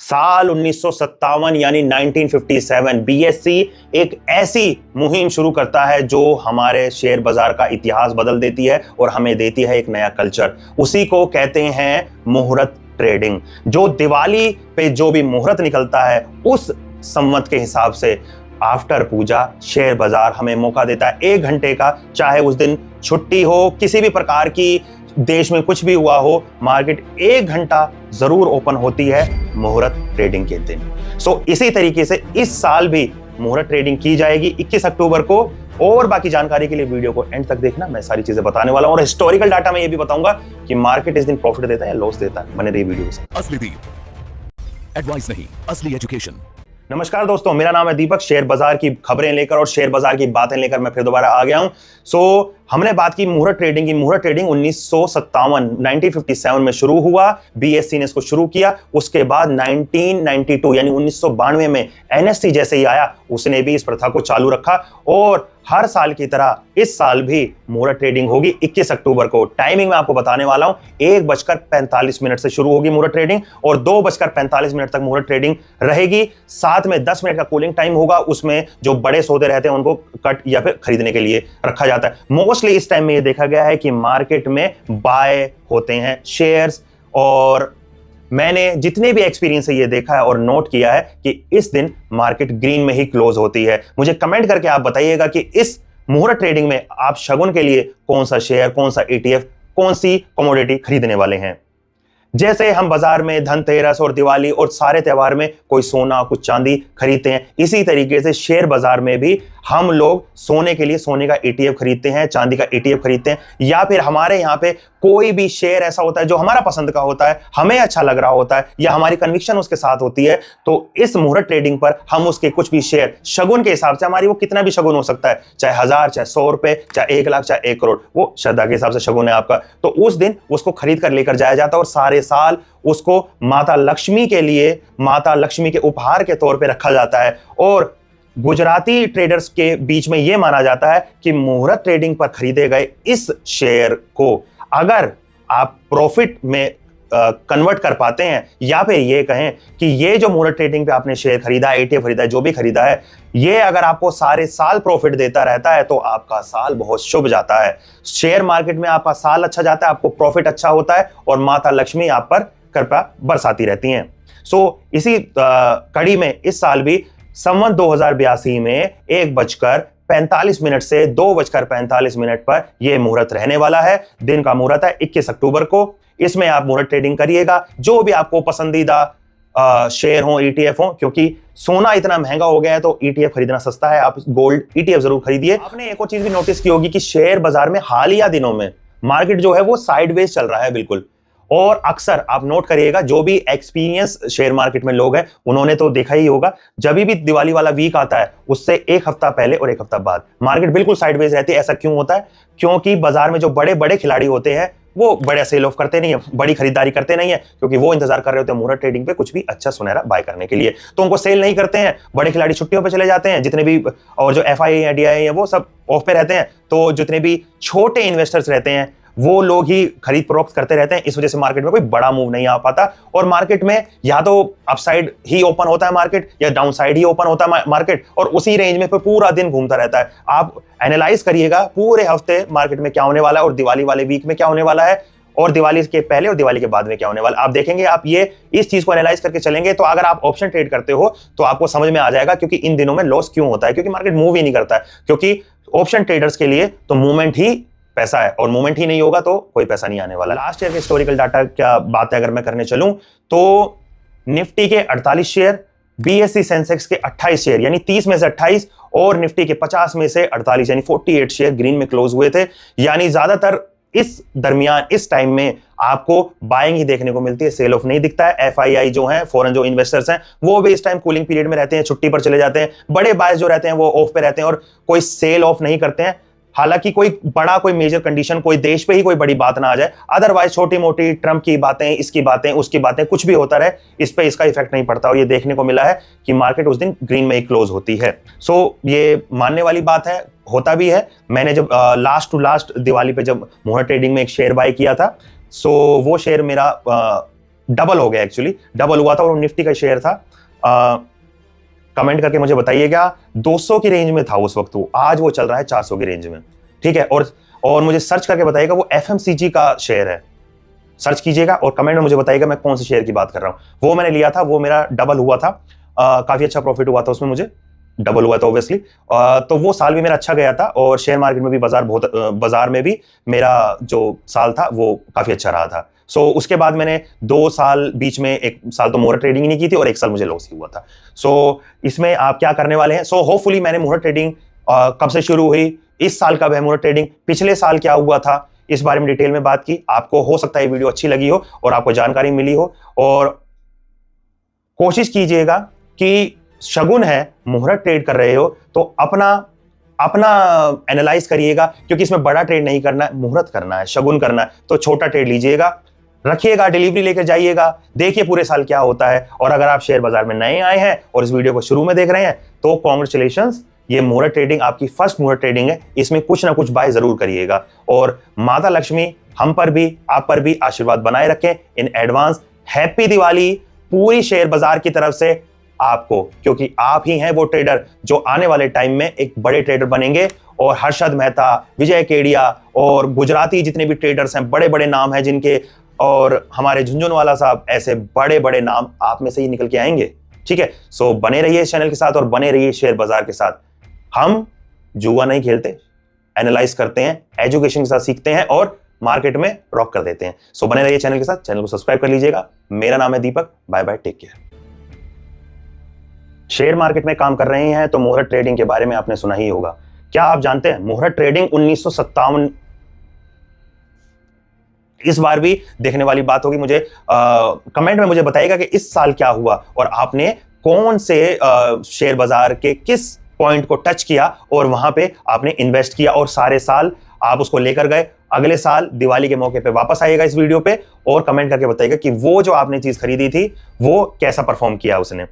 साल 1957 यानी 1957 बीएससी एक ऐसी मुहिम शुरू करता है जो हमारे शेयर बाजार का इतिहास बदल देती है और हमें देती है एक नया कल्चर। उसी को कहते हैं मुहूर्त ट्रेडिंग। जो दिवाली पे जो भी मुहूर्त निकलता है उस संवत के हिसाब से आफ्टर पूजा शेयर बाजार हमें मौका देता है 1 घंटे का, चाहे उस दिन छुट्टी हो, किसी भी प्रकार की देश में कुछ भी हुआ हो, मार्केट 1 घंटा जरूर ओपन होती है मुहूर्त ट्रेडिंग के दिन। इसी तरीके से इस साल भी मुहूर्त ट्रेडिंग की जाएगी 21 अक्टूबर को। और बाकी जानकारी के लिए वीडियो को एंड तक देखना, मैं सारी चीजें बताने वाला हूं और हिस्टोरिकल डाटा में ये भी बताऊंगा कि मार्केट इस दिन प्रॉफिट देता है या लॉस देता है। बने रहिए वीडियो के साथ। असली दीप एडवाइस नहीं, असली एजुकेशन। नमस्कार दोस्तों, मेरा नाम है दीपक। शेयर बाजार की खबरें लेकर और शेयर बाजार की बातें लेकर मैं फिर दोबारा आ गया हूं। हमने बात की मुहूर्त ट्रेडिंग की। मुहूर्त ट्रेडिंग 1957 में शुरू हुआ, बीएससी ने इसको शुरू किया। उसके बाद 1992 यानी 1992 में एनएससी जैसे ही आया, उसने भी इस प्रथा को चालू रखा और हर साल की तरह इस साल भी मुहूर्त ट्रेडिंग होगी 21 अक्टूबर को। टाइमिंग मैं आपको बताने वाला हूं, 1:45 से शुरू होगी मुहूर्त ट्रेडिंग और 2:45 तक मुहूर्त ट्रेडिंग रहेगी। साथ में 10 मिनट का कूलिंग टाइम होगा, उसमें जो बड़े सौदे रहते हैं उनको कट या फिर खरीदने के लिए रखा जाता है। मोस्टली इस टाइम में ये देखा गया है कि मार्केट में बाय होते हैं शेयर्स, और मैंने जितने भी एक्सपीरियंस से ये देखा है और नोट किया है कि इस दिन मार्केट ग्रीन में ही क्लोज होती है। मुझे कमेंट करके आप बताइएगा कि इस मुहूर्त ट्रेडिंग में आप शगुन के लिए कौन सा शेयर, कौन सा ETF, कौन सी कमोडिटी खरीदने वाले हैं। जैसे हम बाजार में धनतेरस और दिवाली और सारे त्योहार में कोई सोना कुछ चांदी खरीदते हैं, इसी तरीके से शेयर बाजार में भी हम लोग सोने के लिए सोने का ETF खरीदते हैं, चांदी का ETF खरीदते हैं, या फिर हमारे यहाँ पे कोई भी शेयर ऐसा होता है जो हमारा पसंद का होता है, हमें अच्छा लग रहा होता है या हमारी कन्विक्शन उसके साथ होती है, तो इस मुहूर्त ट्रेडिंग पर हम उसके कुछ भी शेयर शगुन के हिसाब से, हमारी वो कितना भी शगुन हो सकता है, चाहे 1000, चाहे 100 रुपए, चाहे 1 लाख, चाहे 1 करोड़, वो श्रद्धा के हिसाब से शगुन है आपका, तो उस दिन उसको खरीद कर लेकर जाया जाता है और सारे साल उसको माता लक्ष्मी के लिए, माता लक्ष्मी के उपहार के तौर पे रखा जाता है। और गुजराती ट्रेडर्स के बीच में यह माना जाता है कि मुहूर्त ट्रेडिंग पर खरीदे गए इस शेयर को अगर आप प्रॉफिट में कन्वर्ट कर पाते हैं, या फिर ये कहें कि ये जो मुहूर्त ट्रेडिंग पे आपने शेयर खरीदा है, ETF खरीदा है, जो भी खरीदा है, ये अगर आपको सारे साल प्रॉफिट देता रहता है तो आपका साल बहुत शुभ जाता है। शेयर मार्केट में आपका साल अच्छा जाता है, आपको प्रॉफिट अच्छा होता है और माता लक्ष्मी आप पर कृपा बरसाती रहती हैं। इसी कड़ी में इस साल भी संवत 2082 में 1:45 से 2:45 पर यह मुहूर्त रहने वाला है। दिन का मुहूर्त है 21 अक्टूबर को। इसमें आप मुहूर्त ट्रेडिंग करिएगा, जो भी आपको पसंदीदा शेयर हो, ETF हो, क्योंकि सोना इतना महंगा हो गया है तो ETF खरीदना सस्ता है, आप गोल्ड ETF जरूर खरीदिए। आपने एक और चीज भी नोटिस की होगी कि शेयर बाजार में हालिया दिनों में मार्केट जो है वो साइडवेज चल रहा है बिल्कुल। और अक्सर आप नोट करिएगा, जो भी एक्सपीरियंस शेयर मार्केट में लोग हैं उन्होंने तो देखा ही होगा, जब भी दिवाली वाला वीक आता है उससे 1 हफ्ता पहले और 1 हफ्ता बाद मार्केट बिल्कुल साइडवेज रहती है। ऐसा क्यों होता है? क्योंकि बाजार में जो बड़े बड़े खिलाड़ी होते हैं वो बड़े सेल ऑफ करते नहीं है, बड़ी खरीदारी करते नहीं है, क्योंकि वो इंतजार कर रहे होते हैं मुहूर्त ट्रेडिंग पे कुछ भी अच्छा सुनहरा बाय करने के लिए, तो उनको सेल नहीं करते हैं। बड़े खिलाड़ी छुट्टियों पे चले जाते हैं, जितने भी, और जो FI या DI है वो सब ऑफ पे रहते हैं, तो जितने भी छोटे इन्वेस्टर्स रहते हैं वो लोग ही खरीद फरोख्त करते रहते हैं। इस वजह से मार्केट में कोई बड़ा मूव नहीं आ पाता और मार्केट में या तो अपसाइड ही ओपन होता है मार्केट या डाउन साइड ही ओपन होता है मार्केट, और उसी रेंज में पूरा दिन घूमता रहता है। आप एनालाइज करिएगा पूरे हफ्ते मार्केट में क्या होने वाला है और दिवाली वाले वीक में क्या होने वाला है और दिवाली के पहले और दिवाली के बाद में क्या होने वाला है। आप देखेंगे, आप ये इस चीज को एनालाइज करके चलेंगे तो अगर आप ऑप्शन ट्रेड करते हो तो आपको समझ में आ जाएगा क्योंकि इन दिनों में लॉस क्यों होता है, क्योंकि मार्केट मूव ही नहीं करता है। क्योंकि ऑप्शन ट्रेडर्स के लिए तो मूवमेंट ही पैसा है और मूवमेंट ही नहीं होगा तो कोई पैसा नहीं आने वाला। लास्ट ईयर के हिस्टोरिकल डाटा क्या बात है अगर मैं करने चलूं तो निफ्टी के 48 शेयर, बीएससी सेंसेक्स के 28 शेयर यानी 30 में से 28 और निफ्टी के 50 में से 48 यानी 48 शेयर ग्रीन में क्लोज हुए थे। यानी ज्यादातर इस दरमियान, इस टाइम में आपको बाइंग ही देखने को मिलती है, सेल ऑफ नहीं दिखता है। FII जो है, फॉरेन जो इन्वेस्टर्स हैं, वो भी इस टाइम कूलिंग पीरियड में रहते हैं, छुट्टी पर चले जाते हैं। बड़े बायर्स जो रहते हैं वो ऑफ पे रहते हैं और कोई सेल ऑफ नहीं करते हैं। हालांकि कोई मेजर कंडीशन, कोई देश पे ही कोई बड़ी बात ना आ जाए, अदरवाइज छोटी मोटी ट्रम्प की बातें, इसकी बातें, उसकी बातें, कुछ भी होता रहे, इस पे इसका इफेक्ट नहीं पड़ता और ये देखने को मिला है कि मार्केट उस दिन ग्रीन में ही क्लोज होती है। ये मानने वाली बात है, होता भी है। मैंने जब लास्ट टू लास्ट दिवाली पे जब मुहूर्त ट्रेडिंग में एक शेयर बाय किया था, वो शेयर मेरा डबल हो गया, एक्चुअली डबल हुआ था और निफ्टी का शेयर था। कमेंट करके मुझे बताइएगा, 200 की रेंज में था उस वक्त वो, आज वो चल रहा है 400 की रेंज में, ठीक है। और मुझे सर्च करके बताइएगा, वो एफएमसीजी का शेयर है, सर्च कीजिएगा और कमेंट में मुझे बताइएगा मैं कौन से शेयर की बात कर रहा हूं। वो मैंने लिया था, वो मेरा डबल हुआ था, काफी अच्छा प्रॉफिट हुआ था उसमें, मुझे डबल हुआ था ऑब्वियसली। तो वो साल भी मेरा अच्छा गया था और शेयर मार्केट में भी बाजार में भी मेरा जो साल था वो काफी अच्छा रहा था। सो उसके बाद मैंने 2 साल बीच में, 1 साल तो मोहर ट्रेडिंग ही नहीं की थी और 1 साल मुझे लॉस ही हुआ था। सो इसमें आप क्या करने वाले हैं? सो होपफुली मैंने मोहर ट्रेडिंग कब से शुरू हुई, इस साल कब है मोहर ट्रेडिंग, पिछले साल क्या हुआ था, इस बारे में डिटेल में बात की। आपको हो सकता है ये वीडियो अच्छी लगी हो और आपको जानकारी मिली हो, और कोशिश कीजिएगा कि शगुन है, मुहूर्त ट्रेड कर रहे हो तो अपना एनालाइज करिएगा, क्योंकि इसमें बड़ा ट्रेड नहीं करना है, मुहूर्त करना है, शगुन करना है, तो छोटा ट्रेड लीजिएगा, रखिएगा, डिलीवरी लेकर जाइएगा, देखिए पूरे साल क्या होता है। और अगर आप शेयर बाजार में नए आए हैं और इस वीडियो को शुरू में देख रहे हैं तो कॉन्ग्रेचुलेशंस, ये मुहूर्त ट्रेडिंग आपकी फर्स्ट मुहूर्त ट्रेडिंग है, इसमें कुछ ना कुछ बाय जरूर करिएगा। और माता लक्ष्मी हम पर भी, आप पर भी आशीर्वाद बनाए रखें इन एडवांस। हैप्पी दिवाली पूरी शेयर बाजार की तरफ से आपको, क्योंकि आप ही हैं वो ट्रेडर जो आने वाले टाइम में एक बड़े ट्रेडर बनेंगे। और हर्षद मेहता, विजय केडिया और गुजराती जितने भी ट्रेडर्स हैं, बड़े बड़े नाम हैं जिनके, और हमारे झुंझुनवाला साहब, ऐसे बड़े बड़े नाम आप में से ही निकल के आएंगे, ठीक है। सो बने रहिए इस चैनल के साथ और बने रहिए शेयर बाजार के साथ। हम जुआ नहीं खेलते, एनालाइज करते हैं, एजुकेशन के साथ सीखते हैं और मार्केट में रॉक कर देते हैं। सो बने रहिए चैनल के साथ, चैनल को सब्सक्राइब कर लीजिएगा। मेरा नाम है Deepak, bye bye, take care. Share market में काम कर रहे हैं तो मुहूर्त ट्रेडिंग के बारे में आपने सुना ही होगा। क्या आप जानते हैं मुहूर्त ट्रेडिंग 1957, इस बार भी देखने वाली बात होगी। मुझे कमेंट में मुझे बताइएगा कि इस साल क्या हुआ और आपने कौन से शेयर बाजार के किस पॉइंट को टच किया और वहां पे आपने इन्वेस्ट किया और सारे साल आप उसको लेकर गए। अगले साल दिवाली के मौके पे वापस आइएगा इस वीडियो पे और कमेंट करके बताइएगा कि वो जो आपने चीज खरीदी थी वो कैसा परफॉर्म किया उसने।